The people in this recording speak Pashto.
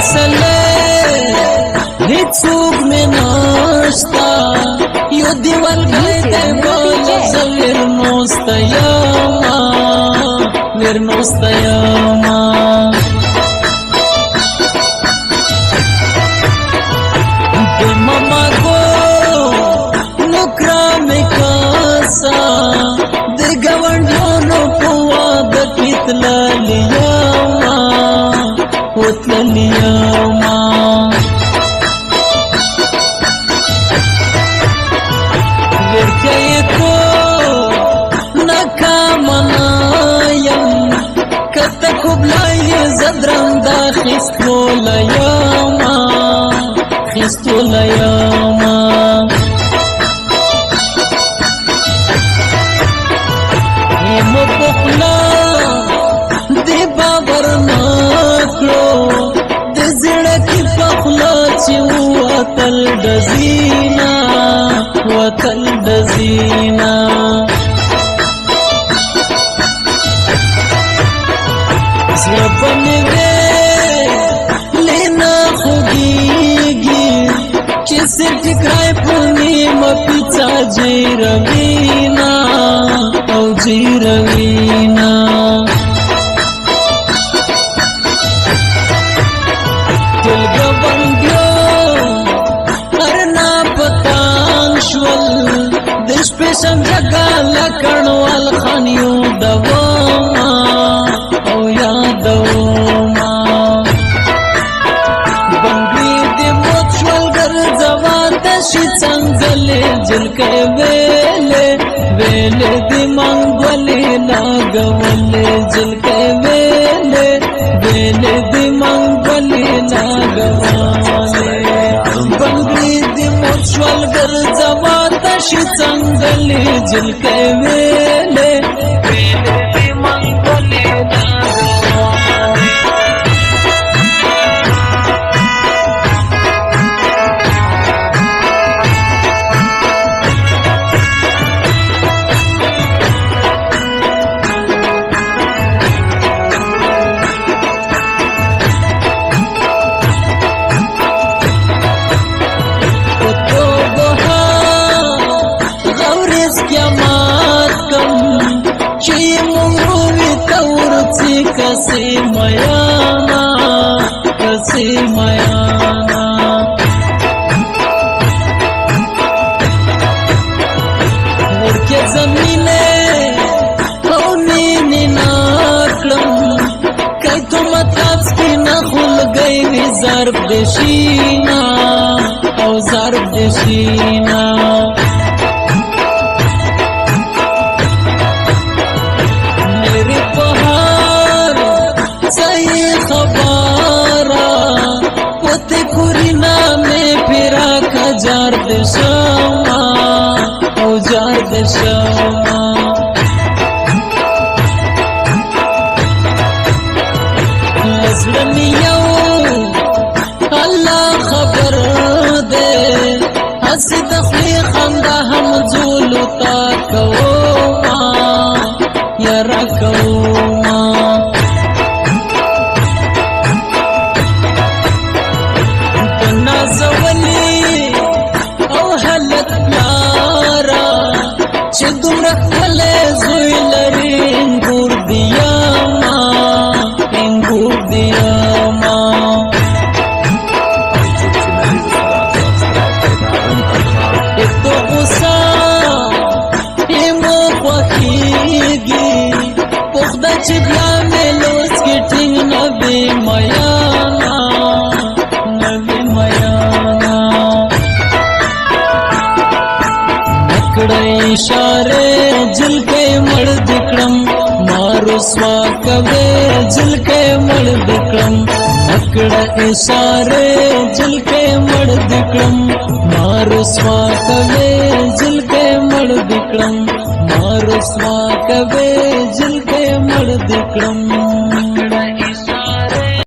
فیصله هیڅوک مې نشته یو دیوال دی بل زه ورنوسته یمه د ماما ګو نوکرا مې کاسه د ګاونډیانو په واده کې تللې یمه ورکیتو ناکامه نه یم که ته کوبلای زدرنده خیستوله یمه ایمو پخلا دی باور نکړو د زړه کې پخلا چې وتل ډزینا زړه په مې دی لینا خوږیږي چې صرف ټکرای په نیمه پیڅه جیروینا ټول ګاونډیو هرنا پتان شول د شپې شمجګه لکړوال خانیو دوما او یادوما بنګړي دې موت شول ګرځوا تشي څنګهلې جلکې ویلې دې منګولې لاګولې جلکې ویلې دې منګولې لاګولې بنګړي دې موت شول ګرځوا تشي څنګهلې جلکې ویلې دې منګولې لاګولې کسی میانا ورکه زمینه او مینی ناکلم کئی تو مطلب سپینا خل گئی وی ضرب دشینا میری پہار صحیح خبارا پوتے کورینا میں پھرا کا جار دشاما لزلمیو اللہ خبر دے حسی دخلی خندہ ہم زولتا کوما یرا کوما نازولی او حلت لارا چه دومره خلی زوی لري انگور دیاما اتو غصا ایمو خوخیگی پخدا چه بیا میلوز کی ٹنگ نبی میانا نکڑا اشارے جل کے مڑ دکڑم مارو سوا کبے جل کے مڑ دکڑم نکڑا اشارے جل کے مڑ دکڑم مارو سوا کبے جل کے مڑ دکڑم مارو سوا کبے جل کے مڑ دکڑم